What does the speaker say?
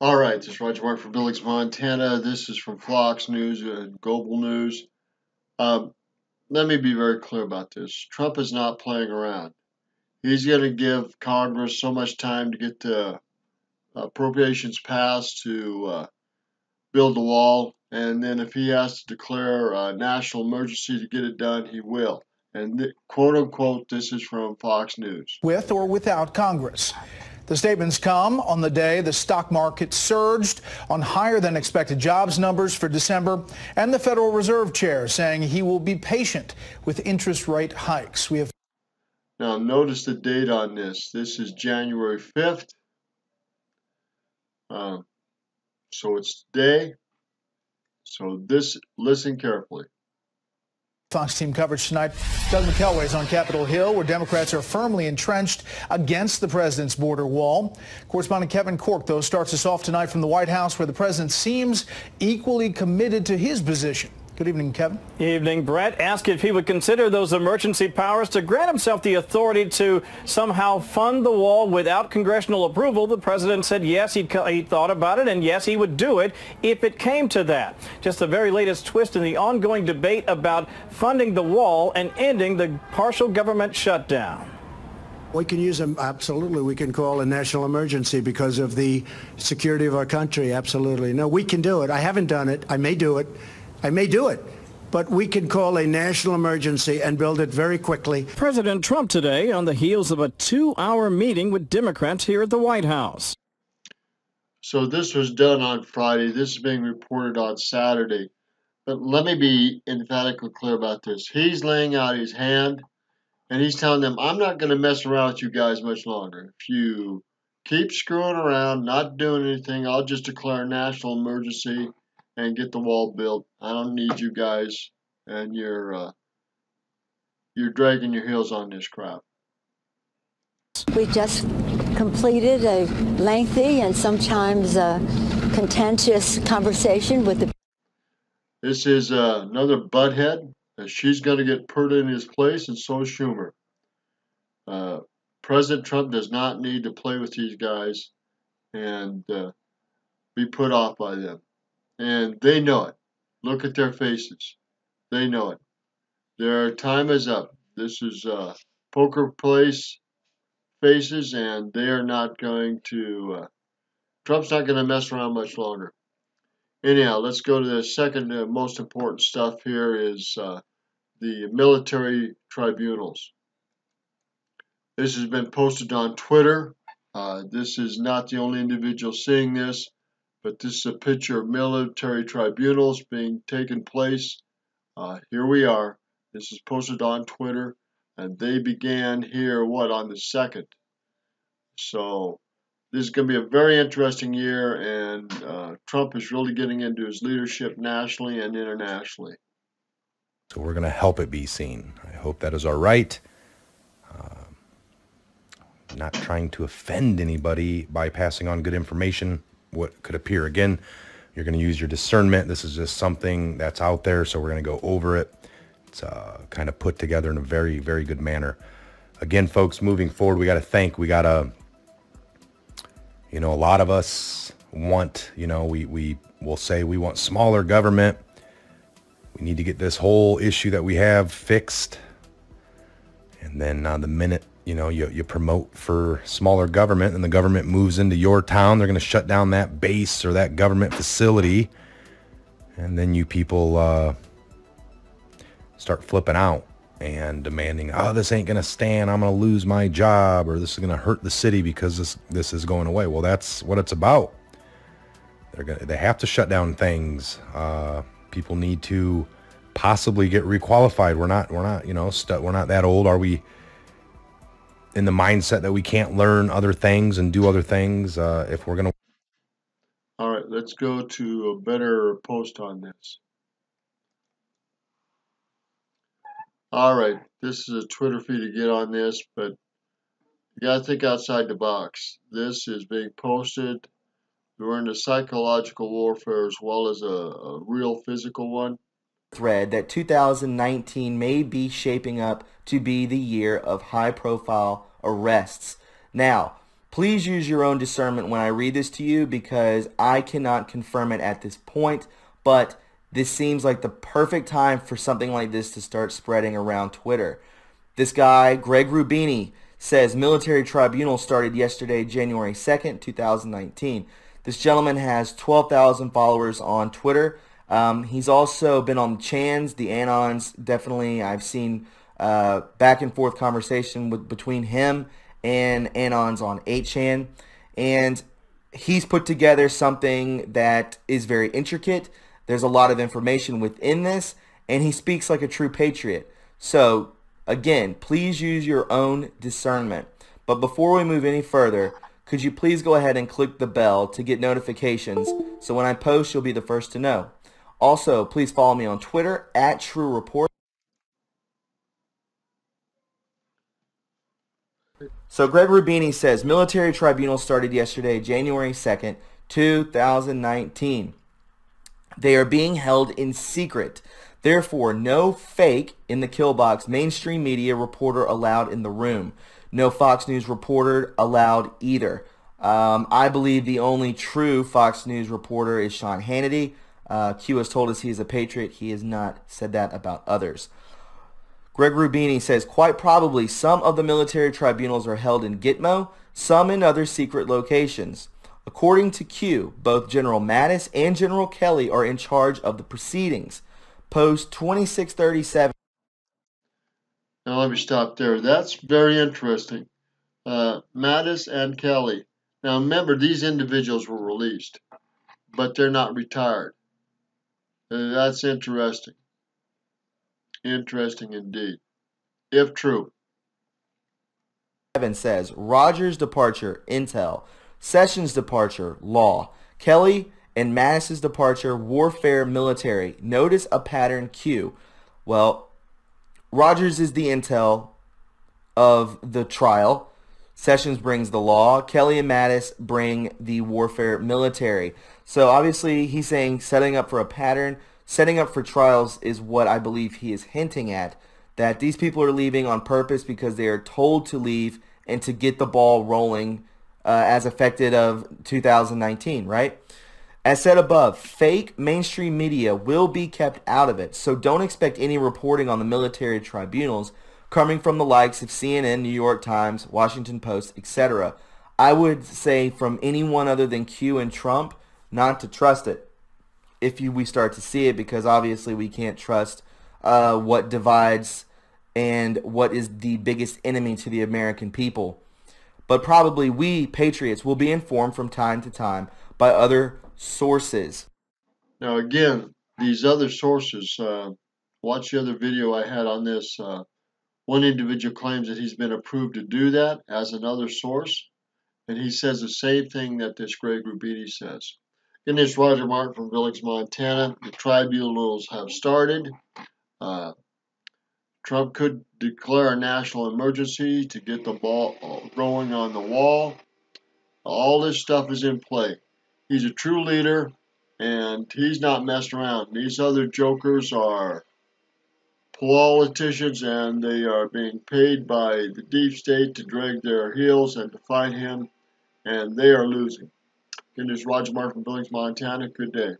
All right, this is Roger Mark from Billings, Montana. This is from Fox News and Global News. Um, Let me be very clear about this. Trump is not playing around. He's going to give Congress so much time to get the appropriations passed to build the wall, and then if he has to declare a national emergency to get it done, he will. And quote unquote, this is from Fox News. With or without Congress. The statements come on the day the stock market surged on higher than expected jobs numbers for December, and the Federal Reserve Chair saying he will be patient with interest rate hikes. We have Now notice the date on this. This is January 5th. So it's today. So listen carefully. Fox team coverage tonight. Doug McKelway is on Capitol Hill, where Democrats are firmly entrenched against the president's border wall. Correspondent Kevin Cork, though, starts us off tonight from the White House, where the president seems equally committed to his position. Good evening, Kevin. Evening. Brett asked if he would consider those emergency powers to grant himself the authority to somehow fund the wall without congressional approval. The president said yes, he thought about it, and yes, he would do it if it came to that. Just the very latest twist in the ongoing debate about funding the wall and ending the partial government shutdown. We can use them, absolutely. We can call a national emergency because of the security of our country, absolutely. No, we can do it. I haven't done it. I may do it. But we can call a national emergency and build it very quickly. President Trump today on the heels of a 2-hour meeting with Democrats here at the White House. So this was done on Friday. This is being reported on Saturday. But let me be emphatically clear about this. He's laying out his hand, and he's telling them, I'm not going to mess around with you guys much longer. If you keep screwing around, not doing anything, I'll just declare a national emergency and get the wall built. I don't need you guys, and you're dragging your heels on this crap. We just completed a lengthy and sometimes contentious conversation with the. This is another butthead. She's going to get put in his place, and so is Schumer. President Trump does not need to play with these guys and be put off by them. And they know it. Look at their faces. They know it. Their time is up. This is poker place faces, and they are not going to, Trump's not going to mess around much longer. Anyhow, let's go to the second most important stuff here is the military tribunals. This has been posted on Twitter. This is not the only individual seeing this, but this is a picture of military tribunals being taken place. Here we are. This is posted on Twitter, and they began here, on the 2nd. So this is going to be a very interesting year, and Trump is really getting into his leadership nationally and internationally. So we're going to help it be seen. I hope that is all right. Not trying to offend anybody by passing on good information. What could appear, again, you're going to use your discernment. This is just something that's out there, so we're going to go over it. It's kind of put together in a very, very good manner. Again, folks, moving forward, a lot of us want, we will say we want smaller government. We need to get this whole issue that we have fixed. And then the minute you promote for smaller government and the government moves into your town, they're going to shut down that base or that government facility. And then you people start flipping out and demanding, oh, this ain't going to stand. I'm going to lose my job, or this is going to hurt the city because this is going away. Well, that's what it's about. They have to shut down things. People need to possibly get requalified. We're not that old. Are we in the mindset that we can't learn other things and do other things if we're going to? All right, let's go to a better post on this. All right, this is a Twitter feed to get on this, but you got to think outside the box. This is being posted during the psychological warfare as well as a real physical one. Thread that 2019 may be shaping up to be the year of high-profile arrests. Now, Please use your own discernment when I read this to you, because I cannot confirm it at this point, but this seems like the perfect time for something like this to start spreading around Twitter. This guy, Greg Rubini, says military tribunal started yesterday, January 2nd, 2019. This gentleman has 12,000 followers on Twitter. He's also been on the Chans, the Anons. Definitely, I've seen back and forth conversation between him and Anons on 8chan. And he's put together something that is very intricate. There's a lot of information within this, and he speaks like a true patriot. So, again, please use your own discernment. But before we move any further, could you please go ahead and click the bell to get notifications so when I post, you'll be the first to know. Also, please follow me on Twitter at TrueReport. So Greg Rubini says, military tribunal started yesterday, January 2nd, 2019. They are being held in secret. Therefore, no fake in the kill box mainstream media reporter allowed in the room. No Fox News reporter allowed either. I believe the only true Fox News reporter is Sean Hannity. Q has told us he is a patriot. He has not said that about others. Greg Rubini says, quite probably some of the military tribunals are held in Gitmo, some in other secret locations. According to Q, both General Mattis and General Kelly are in charge of the proceedings. Post 2637. Now let me stop there. That's very interesting. Mattis and Kelly. Now remember, these individuals were released, but they're not retired. That's interesting. Interesting indeed, if true. Evan says, Rogers' departure, intel. Sessions' departure, law. Kelly and Mattis' departure, warfare, military. Notice a pattern, Q. Well, Rogers is the intel of the trial. Sessions brings the law. Kelly and Mattis bring the warfare, military. So obviously he's saying setting up for a pattern. Setting up for trials is what I believe he is hinting at, that these people are leaving on purpose because they are told to leave and to get the ball rolling as affected of 2019, right? As said above, fake mainstream media will be kept out of it, so don't expect any reporting on the military tribunals coming from the likes of CNN, New York Times, Washington Post, etc. I would say from anyone other than Q and Trump not to trust it if we start to see it, because obviously we can't trust what divides and what is the biggest enemy to the American people. But probably we, patriots, will be informed from time to time by other sources. Now again, these other sources, watch the other video I had on this. One individual claims that he's been approved to do that as another source, and he says the same thing that this Greg Rubini says. In this, Roger Martin from Billings, Montana. The tribunals have started. Trump could declare a national emergency to get the ball going on the wall. All this stuff is in play. He's a true leader, and he's not messing around. These other jokers are politicians, and they are being paid by the deep state to drag their heels and to fight him, and they are losing. This is Roger Martin from Billings, Montana. Good day.